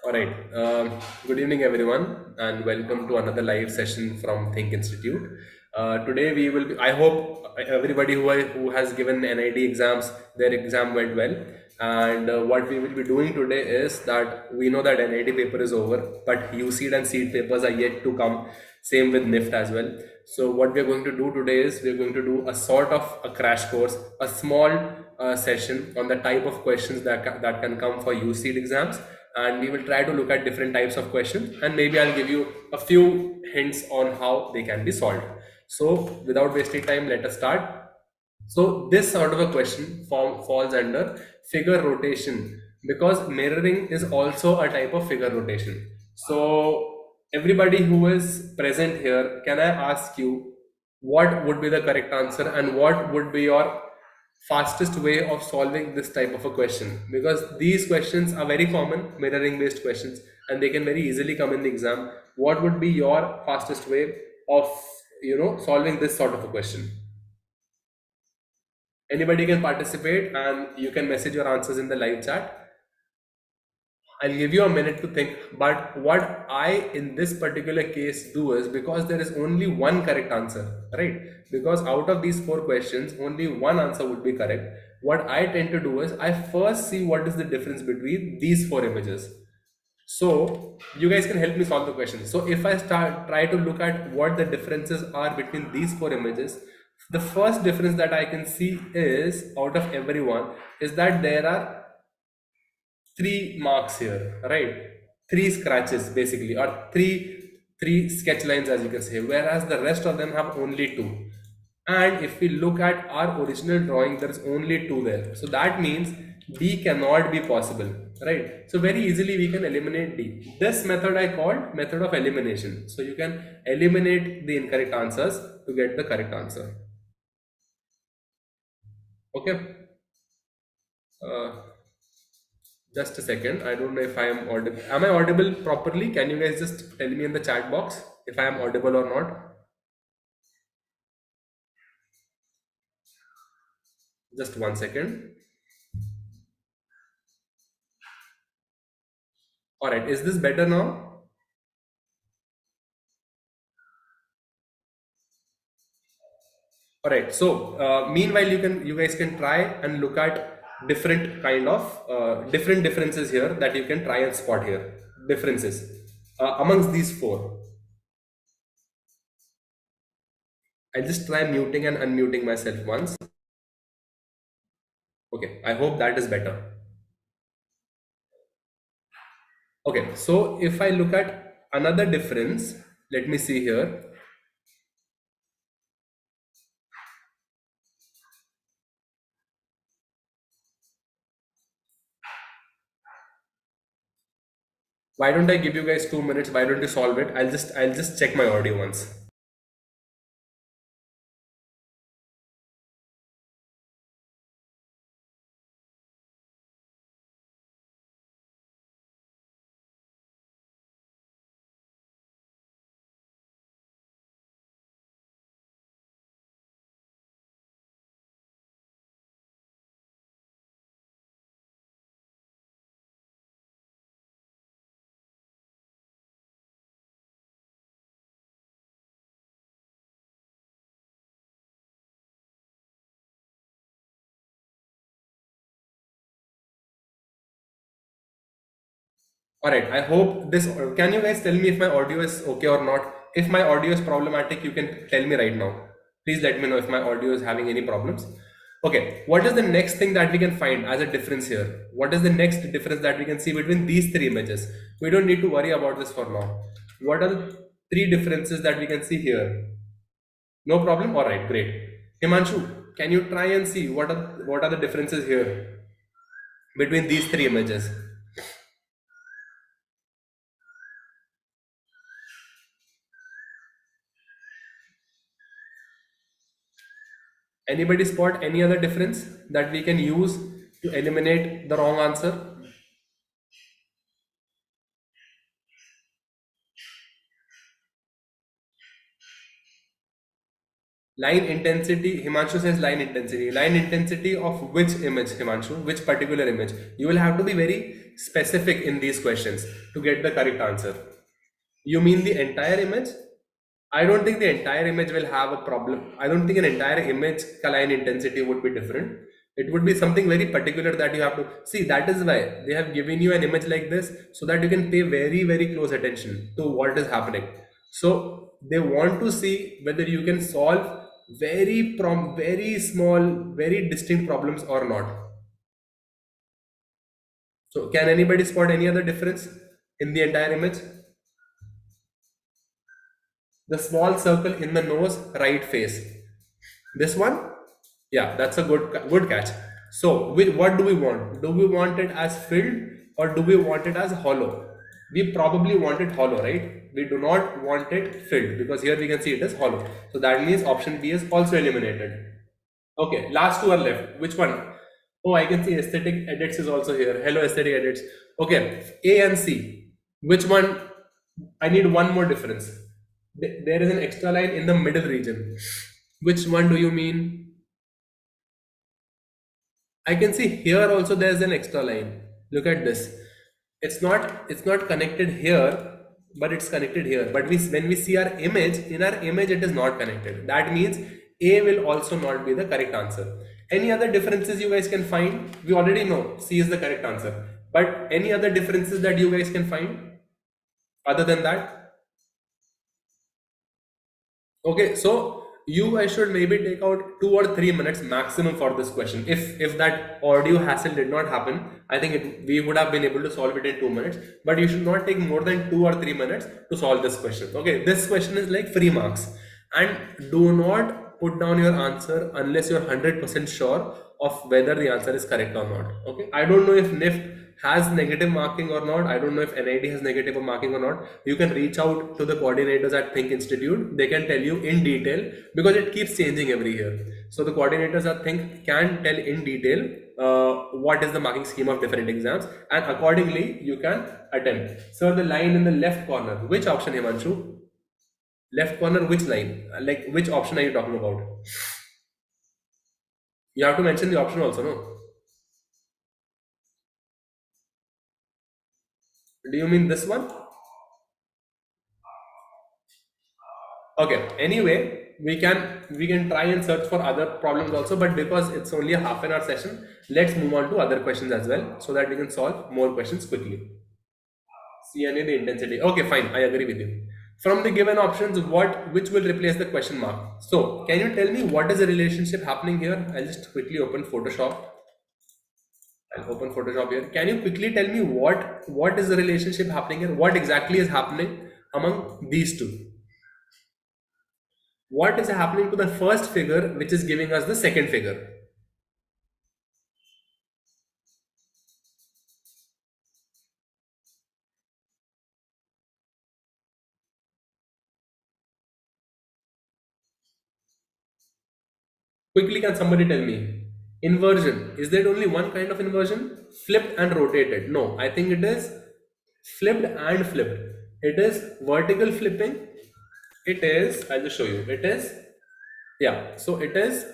All right. Good evening, everyone, and welcome to another live session from THiNC Institute. Today, we will. I hope everybody who has given NIT exams, their exam went well. And what we will be doing today is that we know that NIT paper is over, but Uceed and CEED papers are yet to come. Same with NIFT as well. So what we are going to do today is we are going to do a sort of a crash course, a small session on the type of questions that can come for Uceed exams, and we will try to look at different types of questions, and maybe I'll give you a few hints on how they can be solved. So without wasting time, let us start. So this sort of a question falls under figure rotation, because mirroring is also a type of figure rotation. So everybody who is present here, can I ask you what would be the correct answer and what would be your fastest way of solving this type of a question? Because these questions are very common, mirroring based questions, and they can very easily come in the exam. What would be your fastest way of solving this sort of a question? Anybody can participate, and you can message your answers in the live chat. I'll give you a minute to think. But what I, in this particular case, do is, because there is only one correct answer, right? Because out of these four questions, only one answer would be correct. What I tend to do is, I first see what is the difference between these four images. So you guys can help me solve the question. So if I try to look at what the differences are between these four images, the first difference that I can see is, out of everyone, is that there are three marks here, right? Three scratches basically, or three sketch lines, as you can say, whereas the rest of them have only two. And if we look at our original drawing, there is only two there. So that means D cannot be possible, right? So very easily we can eliminate D. This method I called method of elimination. So you can eliminate the incorrect answers to get the correct answer. Okay. Just a second. I don't know if I am audible. Am I audible properly? Can you guys just tell me in the chat box if I am audible or not? Just 1 second. All right. Is this better now? All right. So meanwhile, you guys can try and look at different kind of different differences here that you can try and spot here. Differences amongst these four. I'll just try muting and unmuting myself once. Okay. I hope that is better. Okay. So if I look at another difference, let me see here. Why don't I give you guys 2 minutes? Why don't you solve it? I'll just check my audio once. All right. I hope this. Can you guys tell me if my audio is okay or not? If my audio is problematic, you can tell me right now. Please let me know if my audio is having any problems. Okay. What is the next thing that we can find as a difference here? What is the next difference that we can see between these three images? We don't need to worry about this for now. What are the three differences that we can see here? No problem. All right. Great. Himanshu, can you try and see what are the differences here between these three images? Anybody spot any other difference that we can use to eliminate the wrong answer? Line intensity, Himanshu says line intensity. Line intensity of which image, Himanshu? Which particular image? You will have to be very specific in these questions to get the correct answer. You mean the entire image? I don't think the entire image will have a problem. I don't think an entire image color intensity would be different. It would be something very particular that you have to see. That is why they have given you an image like this so that you can pay very, very close attention to what is happening. So they want to see whether you can solve very small, very distinct problems or not. So can anybody spot any other difference in the entire image? The small circle in the nose, right face. This one? Yeah, that's a good catch. So what do we want? Do we want it as filled or do we want it as hollow? We probably want it hollow, right? We do not want it filled because here we can see it is hollow. So that means option B is also eliminated. Okay, last two are left. Which one? Oh, I can see aesthetic edits is also here. Hello, aesthetic edits. Okay, A and C. Which one? I need one more difference. There is an extra line in the middle region. Which one do you mean? I can see here also there's an extra line. Look at this. It's not connected here, but it's connected here. But when we see our image, in our image it is not connected. That means A will also not be the correct answer. Any other differences you guys can find? We already know C is the correct answer. But any other differences that you guys can find other than that? Okay, so you guys should maybe take out 2 or 3 minutes maximum for this question. If that audio hassle did not happen, I think we would have been able to solve it in 2 minutes. But you should not take more than 2 or 3 minutes to solve this question. Okay, this question is like free marks, and do not put down your answer unless you're 100% sure of whether the answer is correct or not. Okay, I don't know if NIFT has negative marking or not. I don't know if NIT has negative marking or not. You can reach out to the coordinators at THiNC Institute. They can tell you in detail because it keeps changing every year. So the coordinators at THiNC can tell in detail what is the marking scheme of different exams, and accordingly you can attempt. So the line in the left corner, which option, Himanshu? Left corner, which line? Like which option are you talking about? You have to mention the option also, no? Do you mean this one? Okay, anyway, we can try and search for other problems also, but because it's only a half an hour session, let's move on to other questions as well so that we can solve more questions quickly. CNA the intensity. Okay, fine, I agree with you. From the given options, which will replace the question mark? So can you tell me what is the relationship happening here? I'll just quickly open Photoshop. I'll open Photoshop here. Can you quickly tell me what is the relationship happening here? What exactly is happening among these two? What is happening to the first figure which is giving us the second figure? Quickly, can somebody tell me? Inversion. Is there only one kind of inversion? Flipped and rotated. No, I think it is flipped and flipped. It is vertical flipping. It is, I'll just show you. It is, yeah, so it is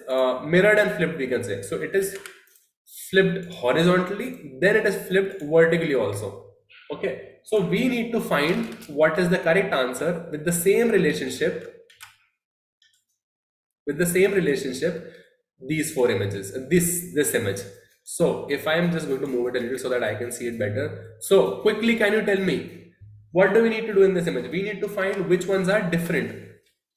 mirrored and flipped, we can say. So it is flipped horizontally, then it is flipped vertically also. Okay, so we need to find what is the correct answer with the same relationship, these four images, this image. So if I am just going to move it a little so that I can see it better. So quickly, can you tell me what do we need to do in this image? We need to find which ones are different.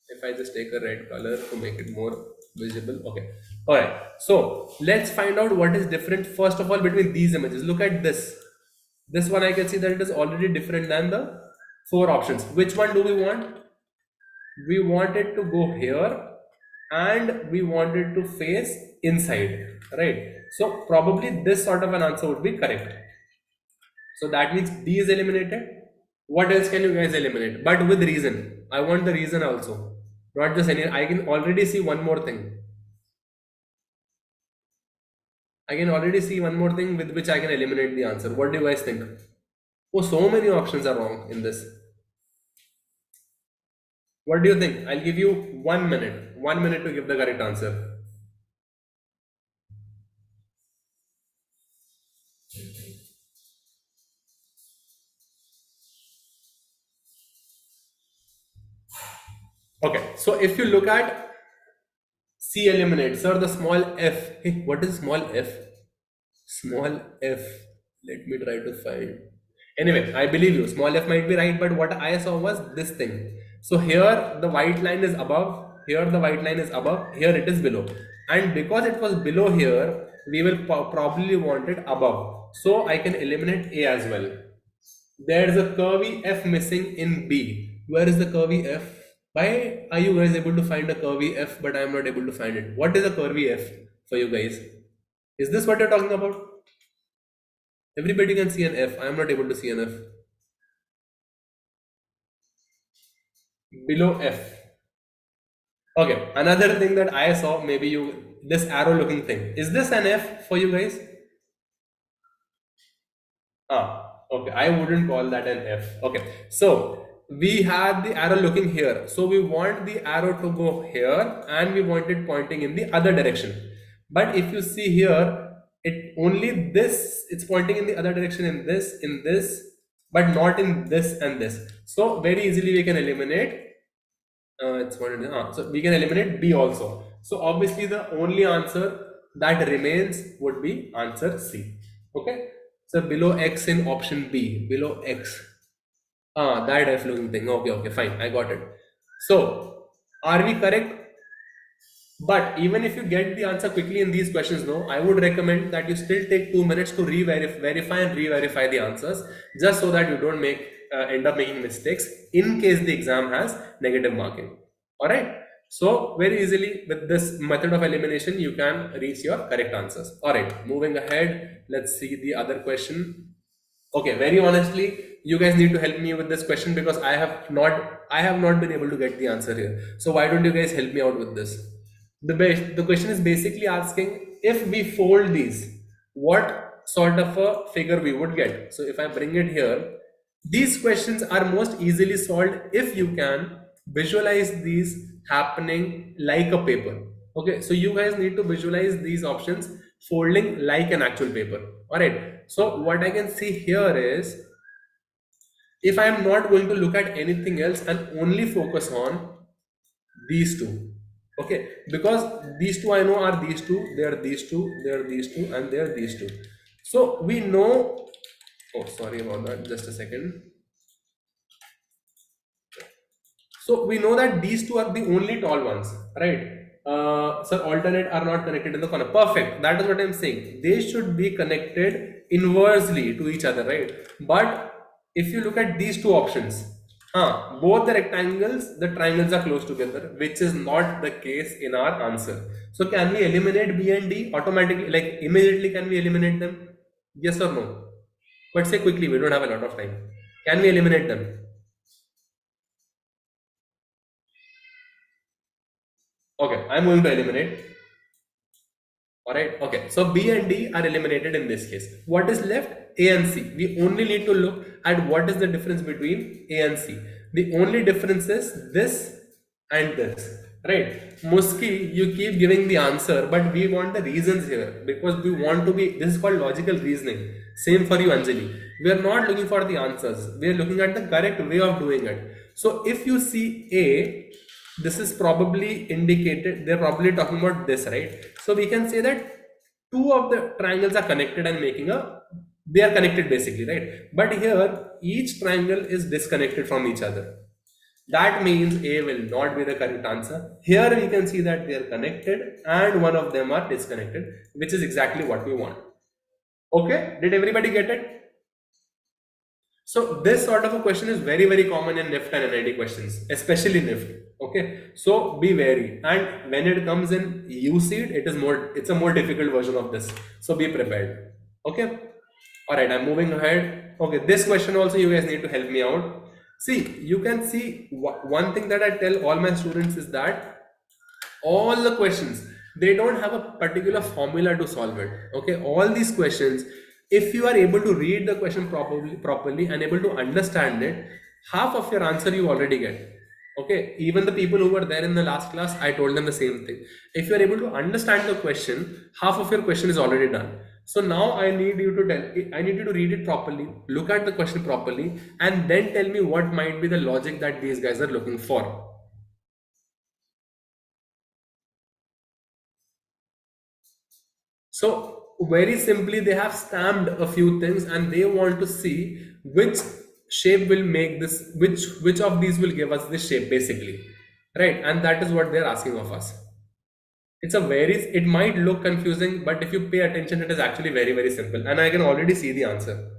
If I just take a red color to make it more visible. Okay, all right, so let's find out what is different first of all between these images. Look at this one. I can see that it is already different than the four options. Which one do we want? We want it to go here and we want it to face inside, right? So probably this sort of an answer would be correct. So that means D is eliminated. What else can you guys eliminate? But with reason. I want the reason also, not just any. I can already see one more thing. With which I can eliminate the answer. What do you guys think? Oh, so many options are wrong in this. What do you think? I'll give you 1 minute. 1 minute to give the correct answer. Okay, so if you look at C eliminate, sir, the small f. Hey, what is small f? Small f. Let me try to find. Anyway, I believe you. Small f might be right, but what I saw was this thing. So here the white line is above. Here the white line is above. Here it is below. And because it was below here, we will probably want it above. So I can eliminate A as well. There is a curvy f missing in B. Where is the curvy f? Why are you guys able to find a curvy f, but I am not able to find it? What is a curvy f for you guys? Is this what you're talking about? Everybody can see an f. I am not able to see an f. Below f. Okay, another thing that I saw, maybe you, this arrow looking thing. Is this an f for you guys? Okay, I wouldn't call that an F. Okay, so we had the arrow looking here. So we want the arrow to go here and we want it pointing in the other direction. But if you see here, it only this, it's pointing in the other direction in this, but not in this and this. So very easily we can eliminate, so we can eliminate B also. So obviously the only answer that remains would be answer C. Okay. So below X in option B, below X. That F looking thing. Okay, fine. I got it. So are we correct? But even if you get the answer quickly in these questions, no, I would recommend that you still take 2 minutes to verify and re-verify the answers, just so that you don't end up making mistakes in case the exam has negative marking. All right. So very easily with this method of elimination, you can reach your correct answers. All right, moving ahead, let's see the other question. Okay, very honestly, you guys need to help me with this question because I have not been able to get the answer here. So why don't you guys help me out with this? The question is basically asking, if we fold these, what sort of a figure we would get. So if I bring it here, these questions are most easily solved if you can visualize these happening like a paper. Okay, so you guys need to visualize these options folding like an actual paper. All right, so what I can see here is, if I am not going to look at anything else and only focus on these two, okay, because these two I know are these two, they are these two, they are these two, and they are these two. So we know, oh sorry about that, just a second. So we know that these two are the only tall ones, right? So alternate are not connected in the corner. Perfect. That is what I'm saying. They should be connected inversely to each other, right? But if you look at these two options, both the rectangles, the triangles are close together, which is not the case in our answer. So can we eliminate B and D automatically, like immediately? Can we eliminate them? Yes or no? But say quickly, we don't have a lot of time. Can we eliminate them? Okay, I'm going to eliminate. All right. Okay. So B and D are eliminated in this case. What is left? A and C. We only need to look at what is the difference between A and C. The only difference is this and this. Right. Muski, you keep giving the answer, but we want the reasons here because we want to be, this is called logical reasoning. Same for you, Anjali. We are not looking for the answers. We are looking at the correct way of doing it. So if you see A, this is probably indicated, they're probably talking about this, right? So we can say that two of the triangles are connected and they are connected basically, right? But here each triangle is disconnected from each other. That means A will not be the correct answer. Here we can see that they are connected and one of them are disconnected, which is exactly what we want. Okay, did everybody get it? So this sort of a question is very, very common in NIFT and NIT questions, especially NIFT. Okay, so be wary. And when it comes in Uceed, it's a more difficult version of this. So be prepared. Okay. All right, I'm moving ahead. Okay, this question also you guys need to help me out. See, you can see one thing that I tell all my students is that all the questions, they don't have a particular formula to solve it. Okay, all these questions, if you are able to read the question properly and able to understand it, half of your answer you already get. Okay, even the people who were there in the last class, I told them the same thing. If you are able to understand the question, half of your question is already done. So now I need you to read it properly, look at the question properly, and then tell me what might be the logic that these guys are looking for. So very simply, they have stamped a few things and they want to see which shape will make this, which of these will give us this shape basically, right? And that is what they're asking of us. It's a very, it might look confusing, but if you pay attention, it is actually very, very simple. And I can already see the answer,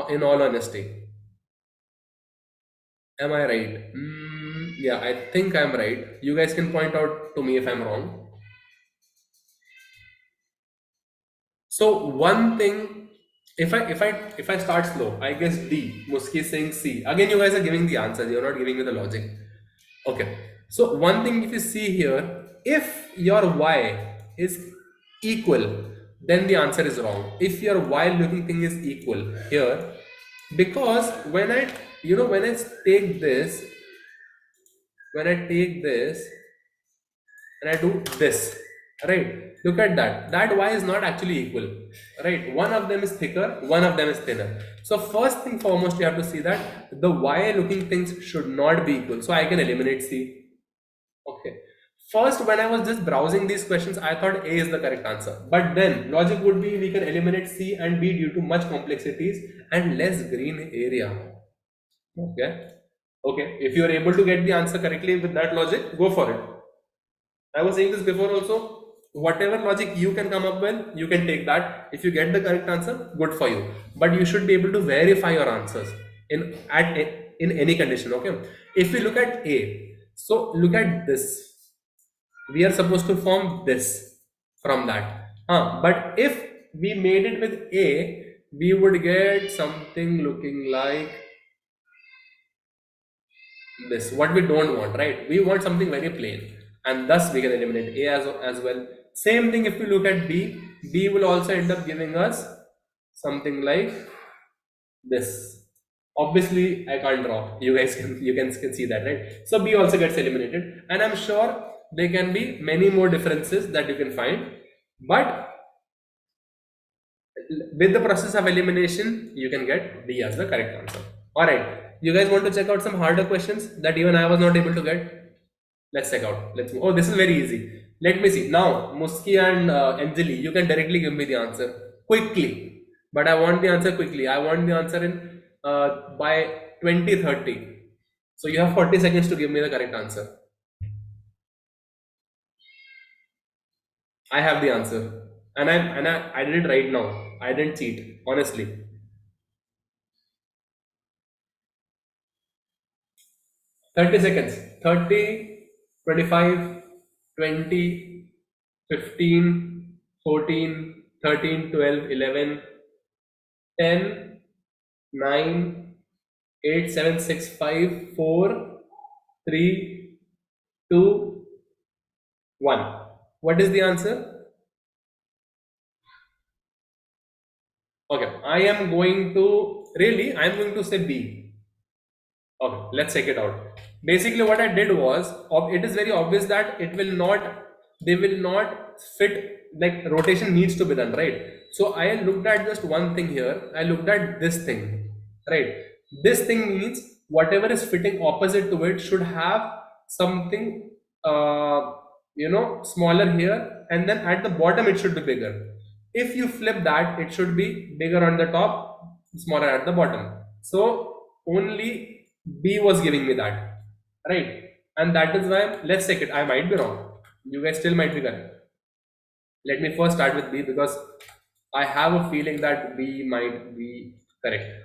in all honesty. Am I right? Yeah, I think I'm right. You guys can point out to me if I'm wrong. So one thing, if I start slow, I guess D. Muski is saying C. Again, you guys are giving the answers. You're not giving me the logic. Okay. So one thing, if you see here, if your Y is equal, then the answer is wrong. If your Y looking thing is equal here, because when I, when I take this, when I take this and I do this, right? Look at that. That Y is not actually equal, right? One of them is thicker, one of them is thinner. So first thing foremost, you have to see that the Y looking things should not be equal. So I can eliminate C. Okay. First, when I was just browsing these questions, I thought A is the correct answer. But then logic would be we can eliminate C and B due to much complexities and less green area. Okay. Okay. If you are able to get the answer correctly with that logic, go for it. I was saying this before also. Whatever logic you can come up with, you can take that. If you get the correct answer, good for you. But you should be able to verify your answers in any condition. Okay. If we look at A, so look at this. We are supposed to form this from that. But if we made it with A, we would get something looking like this. What we don't want, right? We want something very plain, and thus we can eliminate A as well. Same thing if we look at B. B will also end up giving us something like this. Obviously, I can't draw. You guys can see that, right? So B also gets eliminated, and I'm sure there can be many more differences that you can find, but with the process of elimination, you can get D as the correct answer. All right, you guys want to check out some harder questions that even I was not able to get? Let's check out. Let's move. Oh, this is very easy. Let me see. Now, Muski and Anjali, you can directly give me the answer quickly. But I want the answer quickly. I want the answer in by 2030. So you have 40 seconds to give me the correct answer. I have the answer. And I did it right now. I didn't cheat, honestly. 30 seconds. 30, 25, 20, 15, 14, 13, 12, 11, 10, 9, 8, 7, 6, 5, 4, 3, 2, 1. What is the answer? Okay, I am going to say B. Okay, let's check it out. Basically, what I did was, it is very obvious that they will not fit, like rotation needs to be done, right? So I looked at just one thing here. I looked at this thing, right? This thing means whatever is fitting opposite to it should have something, smaller here, and then at the bottom it should be bigger. If you flip that, it should be bigger on the top, smaller at the bottom. So only B was giving me that, right? And that is why, let's check it. I might be wrong. You guys still might be correct. Let me first start with B because I have a feeling that B might be correct.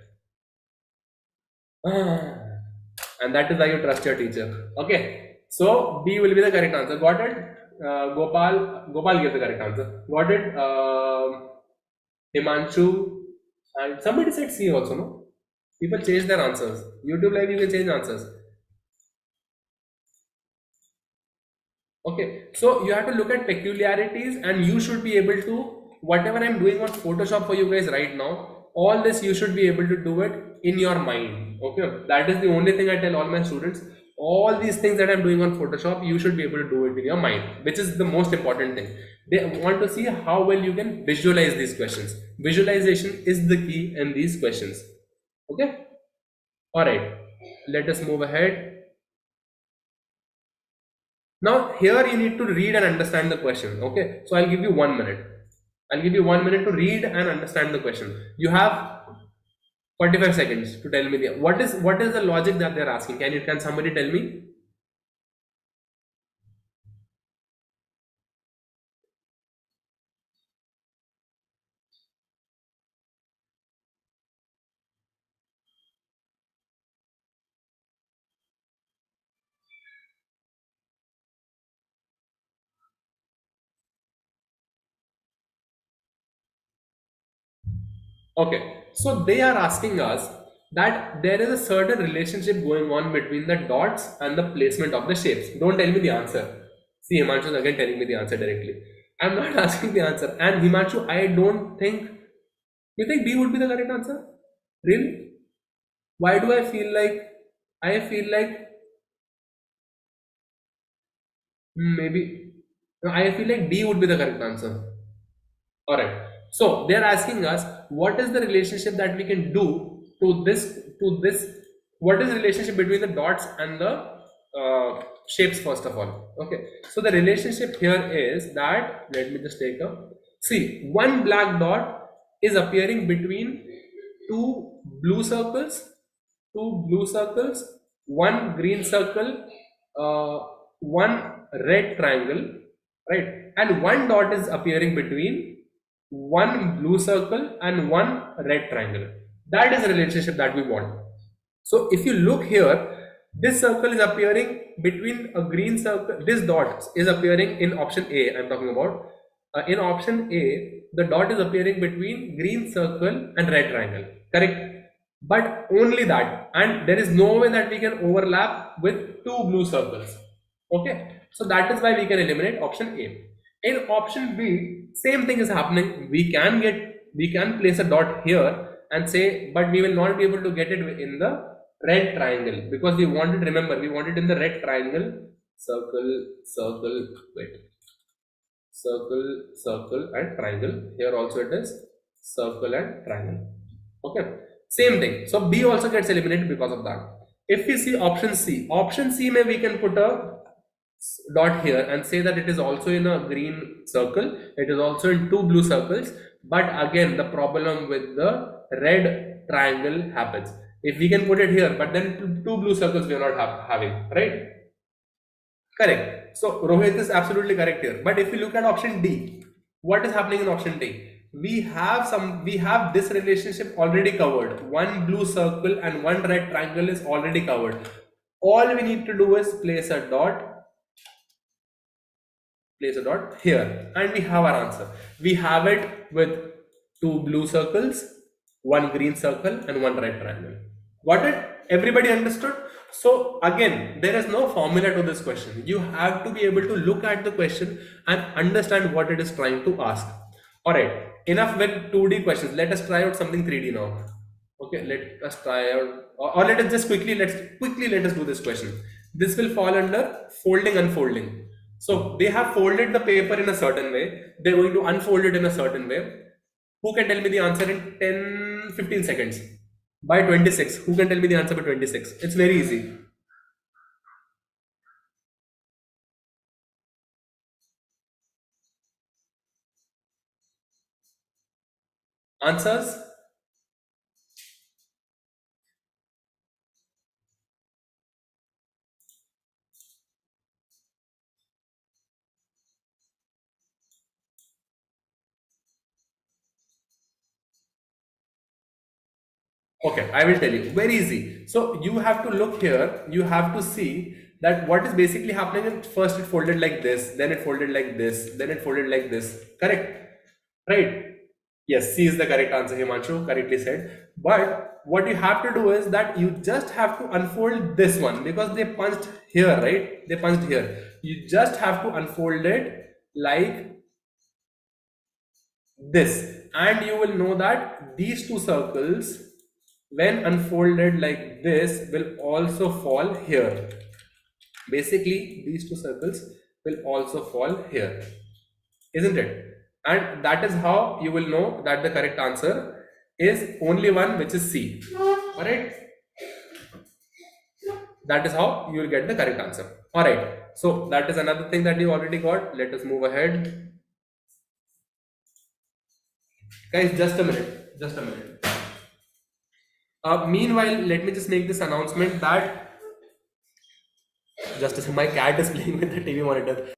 And that is why you trust your teacher. Okay. So B will be the correct answer. Got it? Gopal gave the correct answer. Got it? Himanshu. And somebody said C also, no? People change their answers. YouTube Live, you can change answers. Okay, so you have to look at peculiarities, and you should be able to, whatever I'm doing on Photoshop for you guys right now, all this you should be able to do it in your mind. Okay, that is the only thing I tell all my students. All these things that I'm doing on Photoshop, you should be able to do it in your mind, which is the most important thing. They want to see how well you can visualize these questions. Visualization is the key in these questions. Okay, all right, let us move ahead. Now here you need to read and understand the question. Okay, so I'll give you 1 minute. I'll give you 1 minute to read and understand the question. You have 45 seconds to tell me what is the logic that they're asking. Can somebody tell me? Okay, so they are asking us that there is a certain relationship going on between the dots and the placement of the shapes. Don't tell me the answer. See, Himanshu is again telling me the answer directly. I'm not asking the answer. And Himanshu, I don't think you think B would be the correct answer. Really? Why do I feel like I feel like maybe no, I feel like D would be the correct answer. All right. So they are asking us what is the relationship that we can do to this. What is the relationship between the dots and the shapes first of all? Okay. So the relationship here is that let me just take a see one black dot is appearing between two blue circles, one green circle, one red triangle, right? And one dot is appearing between one blue circle and one red triangle. That is the relationship that we want. So if you look here, this circle is appearing between a green circle. This dot is appearing in option A. I'm talking about. In option A, the dot is appearing between green circle and red triangle. Correct? But only that, and there is no way that we can overlap with two blue circles. Okay, so that is why we can eliminate option A. In option B, same thing is happening. We can place a dot here and say, but we will not be able to get it in the red triangle because we wanted, remember, we wanted in the red triangle, circle, wait, circle and triangle. Here also it is circle and triangle. Okay, same thing. So B also gets eliminated because of that. If we see option C may we can put a dot here and say that it is also in a green circle, it is also in two blue circles, but again the problem with the red triangle happens. If we can put it here, but then two blue circles we are not having, right? Correct. So Rohit is absolutely correct here. But if you look at option D, what is happening in option D? We have this relationship already covered. One blue circle and one red triangle is already covered. All we need to do is place a dot here, and we have our answer. We have it with two blue circles, one green circle, and one red triangle. Got it? Everybody understood? So again, there is no formula to this question. You have to be able to look at the question and understand what it is trying to ask. All right, enough with 2D questions. Let us try out something 3D now. Okay, let us try out, or let us just quickly let us do this question. This will fall under folding, unfolding. So they have folded the paper in a certain way. They're going to unfold it in a certain way. Who can tell me the answer in 10-15 seconds? By 26. Who can tell me the answer by 26? It's very easy. Answers? Okay, I will tell you. Very easy. So you have to look here. You have to see that what is basically happening. First it folded like this, then it folded like this, then it folded like this. Correct? Right? Yes, C is the correct answer, Himanshu. Correctly said. But what you have to do is that you just have to unfold this one because they punched here, right? They punched here. You just have to unfold it like this, and you will know that these two circles, when unfolded like this, will also fall here. Basically, these two circles will also fall here, isn't it? And that is how you will know that the correct answer is only one, which is C. Alright? That is how you will get the correct answer. Alright. So that is another thing that you already got. Let us move ahead. Guys, just a minute. Just a minute. Meanwhile, let me just make this announcement that just as my cat is playing with the TV monitor.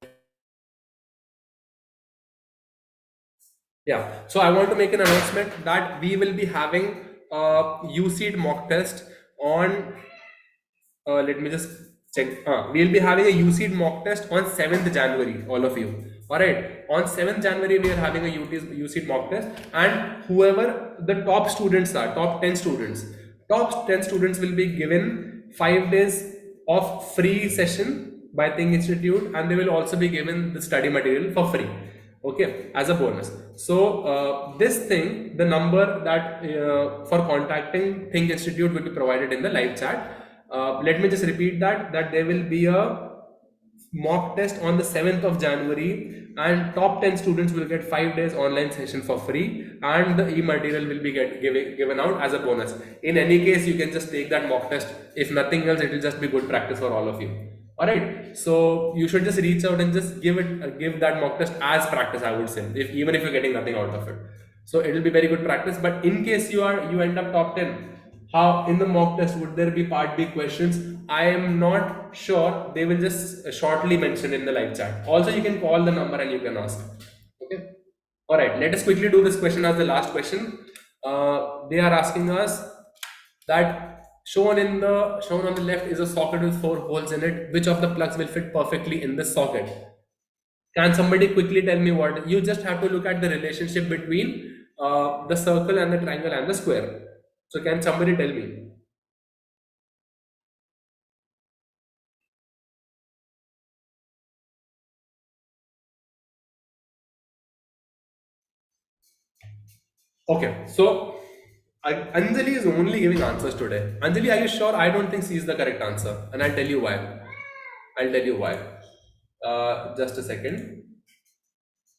Yeah. So I want to make an announcement that we will be having a Uceed mock test on. Let me just check. We'll be having a Uceed mock test on 7th January, all of you. Alright, on 7th January, we are having a Uceed mock test, and whoever the top students are, top 10 students will be given 5 days of free session by THiNC Institute, and they will also be given the study material for free. Okay, as a bonus. So this thing, the number that for contacting THiNC Institute will be provided in the live chat. Let me just repeat that there will be a mock test on the 7th of January, and top 10 students will get 5 days online session for free, and the e-material will be given out as a bonus. In any case, you can just take that mock test. If nothing else, it will just be good practice for all of you. Alright, so you should just reach out and just give that mock test as practice, I would say, even if you're getting nothing out of it. So it will be very good practice. But in case you end up top 10, how in the mock test would there be part B questions? I am not sure. They will just shortly mention in the live chat. Also, you can call the number and you can ask. Okay. All right. Let us quickly do this question as the last question. They are asking us that shown on the left is a socket with 4 holes in it. Which of the plugs will fit perfectly in this socket? Can somebody quickly tell me what? You just have to look at the relationship between the circle and the triangle and the square. So can somebody tell me? Okay, so Anjali is only giving answers today. Anjali, are you sure? I don't think C is the correct answer, and I'll tell you why. I'll tell you why. Just a second.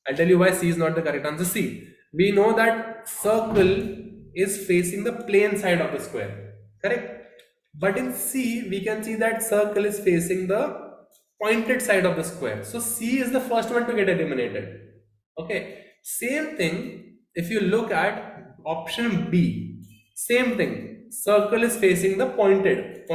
I'll tell you why C is not the correct answer. See, we know that circle is facing the plane side of the square, correct? But in C, we can see that circle is facing the pointed side of the square. So C is the first one to get eliminated. Okay, same thing if you look at option B, same thing, circle is facing the pointed.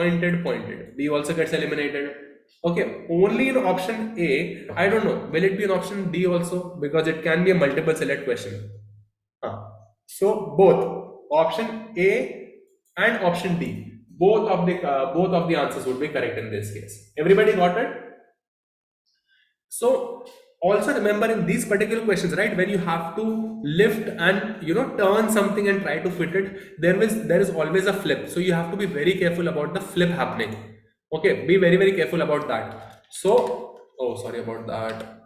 B also gets eliminated. Okay, only in option A, I don't know, will it be in option D also? Because it can be a multiple select question. So both option A and option D, both of the answers would be correct in this case. Everybody got it? So also remember in these particular questions, right, when you have to lift and turn something and try to fit it, there is always a flip. So you have to be very careful about the flip happening. Okay, be very, very careful about that. So, oh, sorry about that.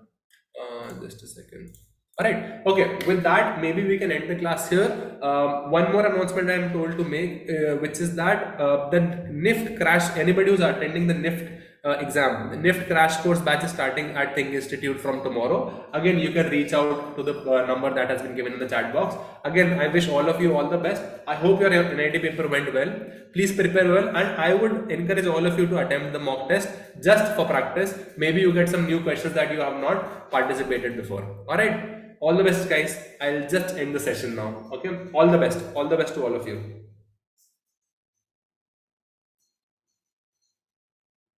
Just a second. All right. Okay. With that, maybe we can end the class here. One more announcement I am told to make, which is that the NIFT crash. Anybody who's attending the NIFT exam, the NIFT crash course batch is starting at THiNC Institute from tomorrow. Again, you can reach out to the number that has been given in the chat box. Again, I wish all of you all the best. I hope your NIT paper went well. Please prepare well, and I would encourage all of you to attempt the mock test just for practice. Maybe you get some new questions that you have not participated before. All right. All the best, guys. I'll just end the session now. Okay. All the best. All the best to all of you.